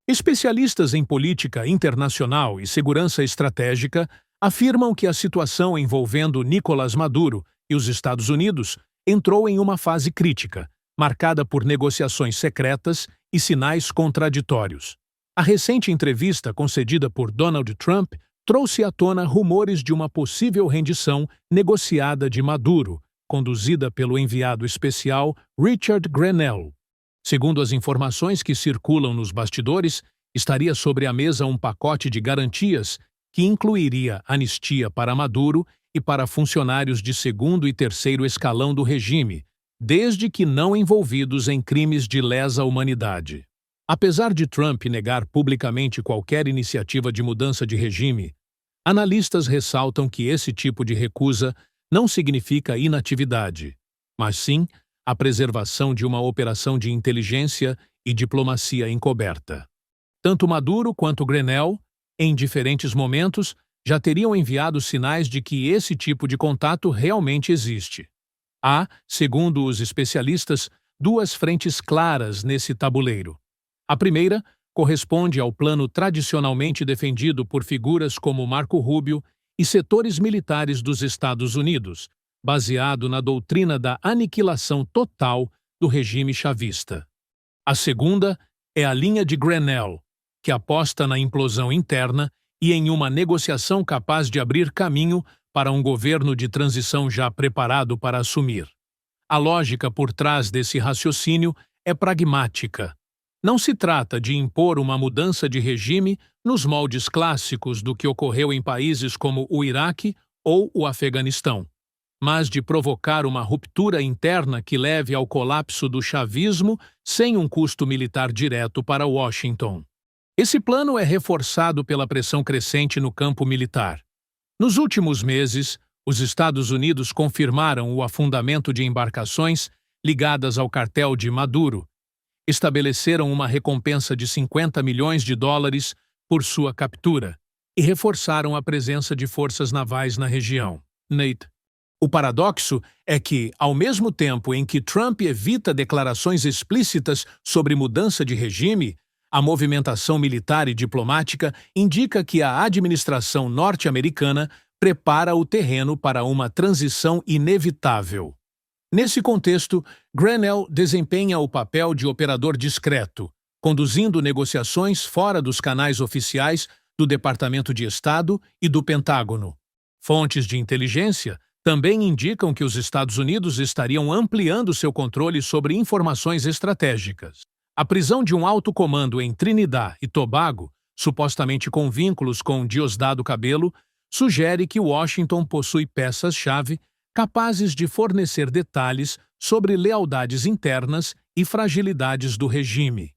Especialistas em política internacional e segurança estratégica afirmam que a situação envolvendo Nicolás Maduro e os Estados Unidos entrou em uma fase crítica, marcada por negociações secretas e sinais contraditórios. A recente entrevista concedida por Donald Trump trouxe à tona rumores de uma possível rendição negociada de Maduro, conduzida pelo enviado especial Richard Grenell. Segundo as informações que circulam nos bastidores, estaria sobre a mesa um pacote de garantias que incluiria anistia para Maduro e para funcionários de segundo e terceiro escalão do regime, desde que não envolvidos em crimes de lesa humanidade. Apesar de Trump negar publicamente qualquer iniciativa de mudança de regime, analistas ressaltam que esse tipo de recusa não significa inatividade, mas sim a preservação de uma operação de inteligência e diplomacia encoberta. Tanto Maduro quanto Grenell, em diferentes momentos, já teriam enviado sinais de que esse tipo de contato realmente existe. Há, segundo os especialistas, duas frentes claras nesse tabuleiro. A primeira corresponde ao plano tradicionalmente defendido por figuras como Marco Rubio e setores militares dos Estados Unidos, baseado na doutrina da aniquilação total do regime chavista. A segunda é a linha de Grenell, que aposta na implosão interna e em uma negociação capaz de abrir caminho para um governo de transição já preparado para assumir. A lógica por trás desse raciocínio é pragmática. Não se trata de impor uma mudança de regime nos moldes clássicos do que ocorreu em países como o Iraque ou o Afeganistão, mas de provocar uma ruptura interna que leve ao colapso do chavismo sem um custo militar direto para Washington. Esse plano é reforçado pela pressão crescente no campo militar. Nos últimos meses, os Estados Unidos confirmaram o afundamento de embarcações ligadas ao cartel de Maduro, estabeleceram uma recompensa de $50 milhões por sua captura e reforçaram a presença de forças navais na região. O paradoxo é que, ao mesmo tempo em que Trump evita declarações explícitas sobre mudança de regime, a movimentação militar e diplomática indica que a administração norte-americana prepara o terreno para uma transição inevitável. Nesse contexto, Grenell desempenha o papel de operador discreto, conduzindo negociações fora dos canais oficiais do Departamento de Estado e do Pentágono. Fontes de inteligência também indicam que os Estados Unidos estariam ampliando seu controle sobre informações estratégicas. A prisão de um alto comando em Trinidad e Tobago, supostamente com vínculos com Diosdado Cabello, sugere que Washington possui peças-chave capazes de fornecer detalhes sobre lealdades internas e fragilidades do regime.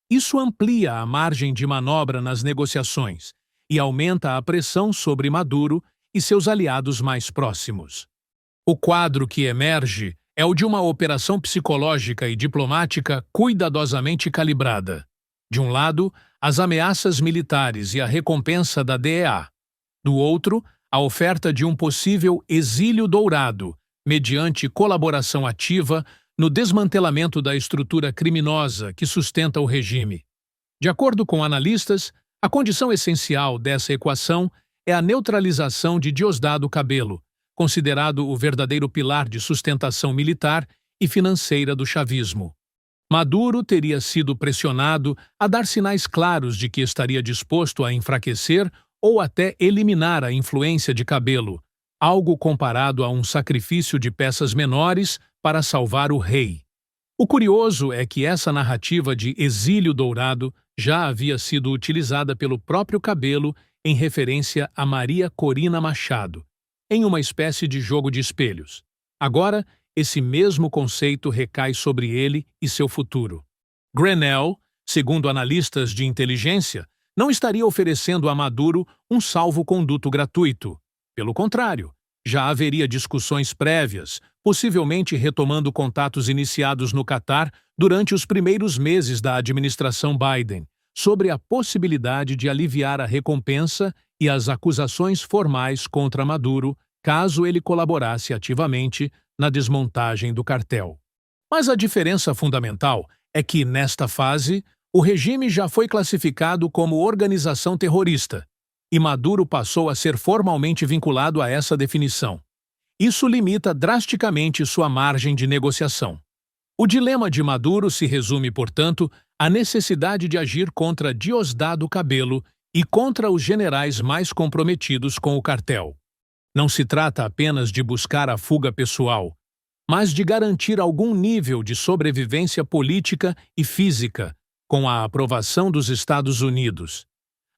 Isso amplia a margem de manobra nas negociações e aumenta a pressão sobre Maduro e seus aliados mais próximos. O quadro que emerge é o de uma operação psicológica e diplomática cuidadosamente calibrada. De um lado, as ameaças militares e a recompensa da DEA. Do outro, a oferta de um possível exílio dourado, mediante colaboração ativa no desmantelamento da estrutura criminosa que sustenta o regime. De acordo com analistas, a condição essencial dessa equação é a neutralização de Diosdado Cabello, considerado o verdadeiro pilar de sustentação militar e financeira do chavismo. Maduro teria sido pressionado a dar sinais claros de que estaria disposto a enfraquecer ou até eliminar a influência de Cabello, algo comparado a um sacrifício de peças menores para salvar o rei. O curioso é que essa narrativa de exílio dourado já havia sido utilizada pelo próprio Cabello em referência a Maria Corina Machado, em uma espécie de jogo de espelhos. Agora, esse mesmo conceito recai sobre ele e seu futuro. Grenell, segundo analistas de inteligência, não estaria oferecendo a Maduro um salvo-conduto gratuito. Pelo contrário, já haveria discussões prévias, possivelmente retomando contatos iniciados no Catar durante os primeiros meses da administração Biden, sobre a possibilidade de aliviar a recompensa e as acusações formais contra Maduro, caso ele colaborasse ativamente na desmontagem do cartel. Mas a diferença fundamental é que, nesta fase, o regime já foi classificado como organização terrorista, e Maduro passou a ser formalmente vinculado a essa definição. Isso limita drasticamente sua margem de negociação. O dilema de Maduro se resume, portanto, à necessidade de agir contra Diosdado Cabello e contra os generais mais comprometidos com o cartel. Não se trata apenas de buscar a fuga pessoal, mas de garantir algum nível de sobrevivência política e física, com a aprovação dos Estados Unidos.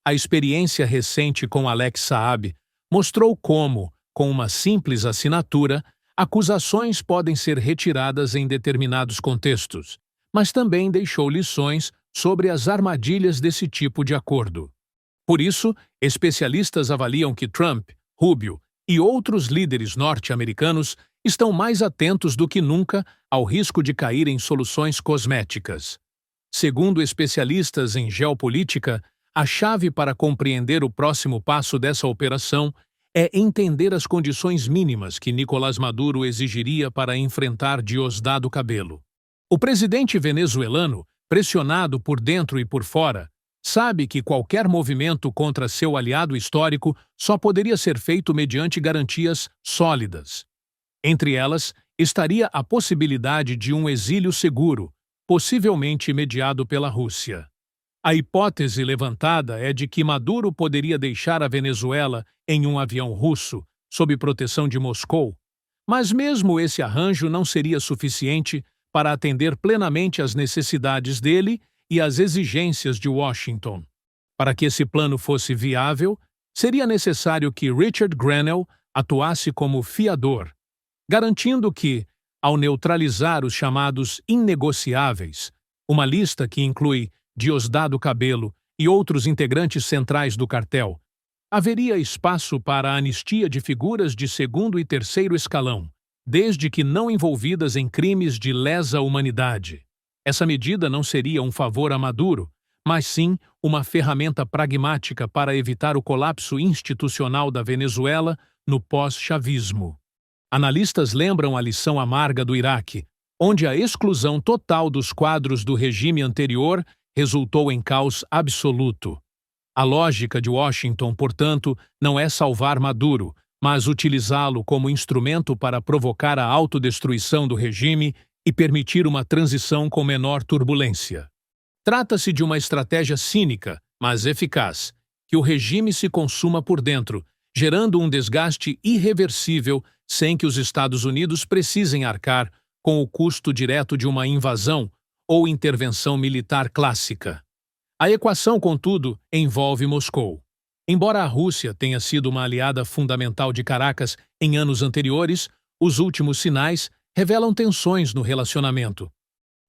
A experiência recente com Alex Saab mostrou como, com uma simples assinatura, acusações podem ser retiradas em determinados contextos, mas também deixou lições sobre as armadilhas desse tipo de acordo. Por isso, especialistas avaliam que Trump, Rubio e outros líderes norte-americanos estão mais atentos do que nunca ao risco de cair em soluções cosméticas. Segundo especialistas em geopolítica, a chave para compreender o próximo passo dessa operação é entender as condições mínimas que Nicolás Maduro exigiria para enfrentar Diosdado Cabello. O presidente venezuelano, pressionado por dentro e por fora, sabe que qualquer movimento contra seu aliado histórico só poderia ser feito mediante garantias sólidas. Entre elas, estaria a possibilidade de um exílio seguro, possivelmente mediado pela Rússia. A hipótese levantada é de que Maduro poderia deixar a Venezuela em um avião russo, sob proteção de Moscou, mas mesmo esse arranjo não seria suficiente para atender plenamente às necessidades dele e às exigências de Washington. Para que esse plano fosse viável, seria necessário que Richard Grenell atuasse como fiador, garantindo que, ao neutralizar os chamados inegociáveis, uma lista que inclui Diosdado Cabello e outros integrantes centrais do cartel, haveria espaço para a anistia de figuras de segundo e terceiro escalão, desde que não envolvidas em crimes de lesa humanidade. Essa medida não seria um favor a Maduro, mas sim uma ferramenta pragmática para evitar o colapso institucional da Venezuela no pós-chavismo. Analistas lembram a lição amarga do Iraque, onde a exclusão total dos quadros do regime anterior resultou em caos absoluto. A lógica de Washington, portanto, não é salvar Maduro, mas utilizá-lo como instrumento para provocar a autodestruição do regime e permitir uma transição com menor turbulência. Trata-se de uma estratégia cínica, mas eficaz, que o regime se consuma por dentro, gerando um desgaste irreversível sem que os Estados Unidos precisem arcar com o custo direto de uma invasão ou intervenção militar clássica. A equação, contudo, envolve Moscou. Embora a Rússia tenha sido uma aliada fundamental de Caracas em anos anteriores, os últimos sinais revelam tensões no relacionamento.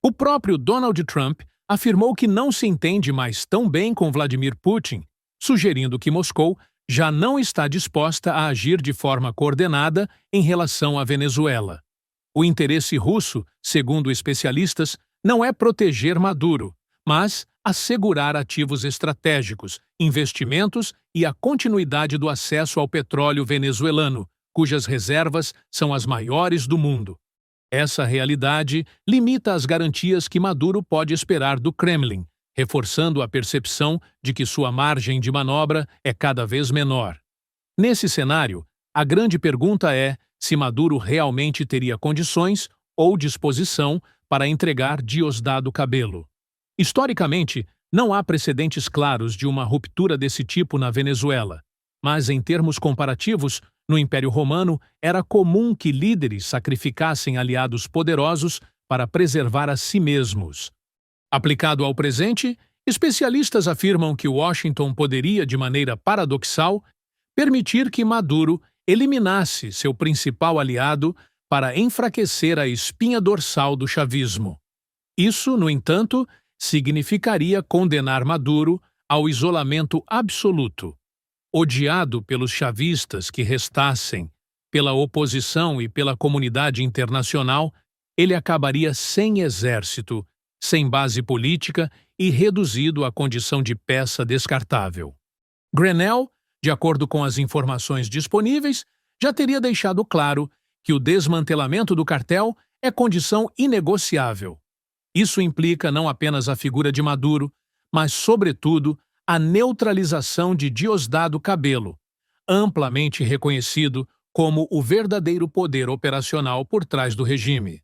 O próprio Donald Trump afirmou que não se entende mais tão bem com Vladimir Putin, sugerindo que Moscou já não está disposta a agir de forma coordenada em relação à Venezuela. O interesse russo, segundo especialistas, não é proteger Maduro, mas assegurar ativos estratégicos, investimentos e a continuidade do acesso ao petróleo venezuelano, cujas reservas são as maiores do mundo. Essa realidade limita as garantias que Maduro pode esperar do Kremlin, reforçando a percepção de que sua margem de manobra é cada vez menor. Nesse cenário, a grande pergunta é se Maduro realmente teria condições ou disposição para entregar Diosdado Cabello. Historicamente, não há precedentes claros de uma ruptura desse tipo na Venezuela, mas em termos comparativos, no Império Romano era comum que líderes sacrificassem aliados poderosos para preservar a si mesmos. Aplicado ao presente, especialistas afirmam que Washington poderia, de maneira paradoxal, permitir que Maduro eliminasse seu principal aliado para enfraquecer a espinha dorsal do chavismo. Isso, no entanto, significaria condenar Maduro ao isolamento absoluto. Odiado pelos chavistas que restassem, pela oposição e pela comunidade internacional, ele acabaria sem exército, sem base política e reduzido à condição de peça descartável. Grenell, de acordo com as informações disponíveis, já teria deixado claro que o desmantelamento do cartel é condição inegociável. Isso implica não apenas a figura de Maduro, mas, sobretudo, a neutralização de Diosdado Cabello, amplamente reconhecido como o verdadeiro poder operacional por trás do regime.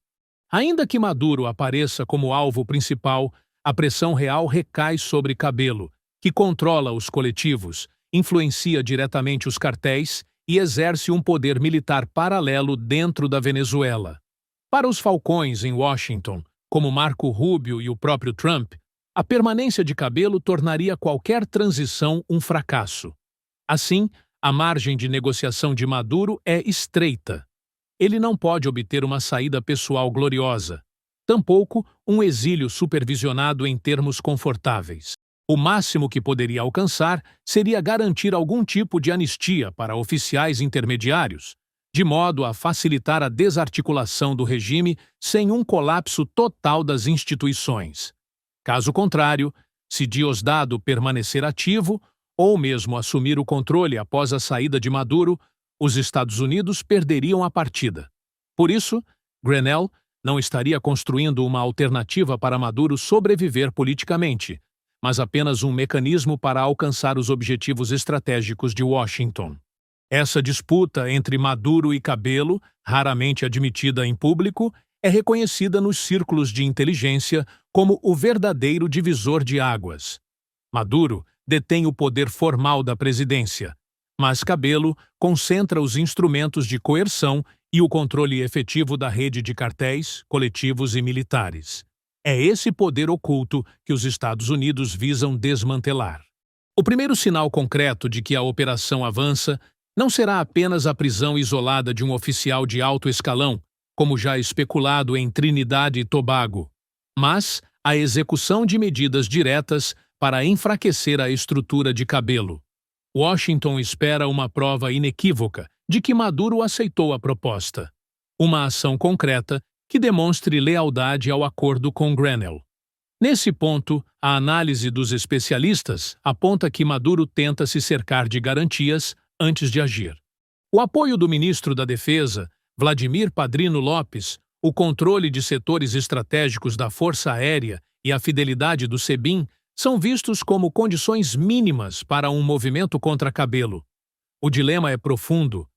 Ainda que Maduro apareça como alvo principal, a pressão real recai sobre Cabello, que controla os coletivos, influencia diretamente os cartéis e exerce um poder militar paralelo dentro da Venezuela. Para os falcões em Washington, como Marco Rubio e o próprio Trump, a permanência de Cabello tornaria qualquer transição um fracasso. Assim, a margem de negociação de Maduro é estreita. Ele não pode obter uma saída pessoal gloriosa, tampouco um exílio supervisionado em termos confortáveis. O máximo que poderia alcançar seria garantir algum tipo de anistia para oficiais intermediários, de modo a facilitar a desarticulação do regime sem um colapso total das instituições. Caso contrário, se Diosdado permanecer ativo, ou mesmo assumir o controle após a saída de Maduro, os Estados Unidos perderiam a partida. Por isso, Grenell não estaria construindo uma alternativa para Maduro sobreviver politicamente, mas apenas um mecanismo para alcançar os objetivos estratégicos de Washington. Essa disputa entre Maduro e Cabello, raramente admitida em público, é reconhecida nos círculos de inteligência como o verdadeiro divisor de águas. Maduro detém o poder formal da presidência, mas Cabello concentra os instrumentos de coerção e o controle efetivo da rede de cartéis, coletivos e militares. É esse poder oculto que os Estados Unidos visam desmantelar. O primeiro sinal concreto de que a operação avança não será apenas a prisão isolada de um oficial de alto escalão, como já especulado em Trinidade e Tobago, mas a execução de medidas diretas para enfraquecer a estrutura de Cabello. Washington espera uma prova inequívoca de que Maduro aceitou a proposta. Uma ação concreta que demonstre lealdade ao acordo com Grenell. Nesse ponto, a análise dos especialistas aponta que Maduro tenta se cercar de garantias antes de agir. O apoio do ministro da Defesa, Vladimir Padrino Lopes, o controle de setores estratégicos da Força Aérea e a fidelidade do SEBIN são vistos como condições mínimas para um movimento contra Cabello. O dilema é profundo.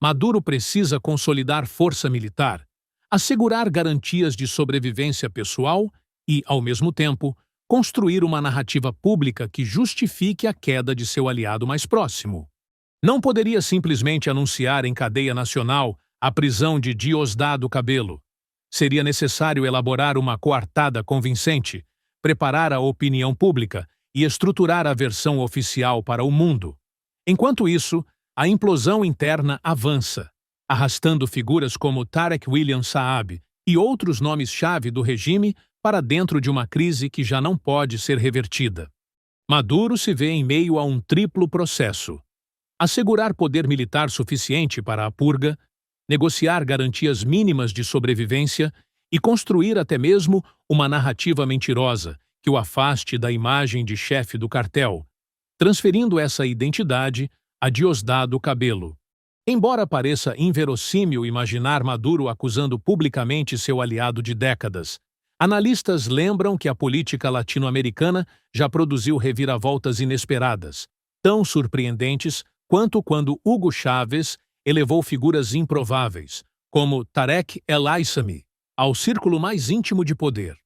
Maduro precisa consolidar força militar, assegurar garantias de sobrevivência pessoal e, ao mesmo tempo, construir uma narrativa pública que justifique a queda de seu aliado mais próximo. Não poderia simplesmente anunciar em cadeia nacional a prisão de Diosdado Cabello. Seria necessário elaborar uma coartada convincente, preparar a opinião pública e estruturar a versão oficial para o mundo. Enquanto isso, a implosão interna avança, arrastando figuras como Tarek William Saab e outros nomes-chave do regime para dentro de uma crise que já não pode ser revertida. Maduro se vê em meio a um triplo processo: assegurar poder militar suficiente para a purga, negociar garantias mínimas de sobrevivência e construir até mesmo uma narrativa mentirosa que o afaste da imagem de chefe do cartel, transferindo essa identidade a Diosdado Cabello. Embora pareça inverossímil imaginar Maduro acusando publicamente seu aliado de décadas, analistas lembram que a política latino-americana já produziu reviravoltas inesperadas, tão surpreendentes quanto quando Hugo Chávez elevou figuras improváveis, como Tarek El Aissami, ao círculo mais íntimo de poder.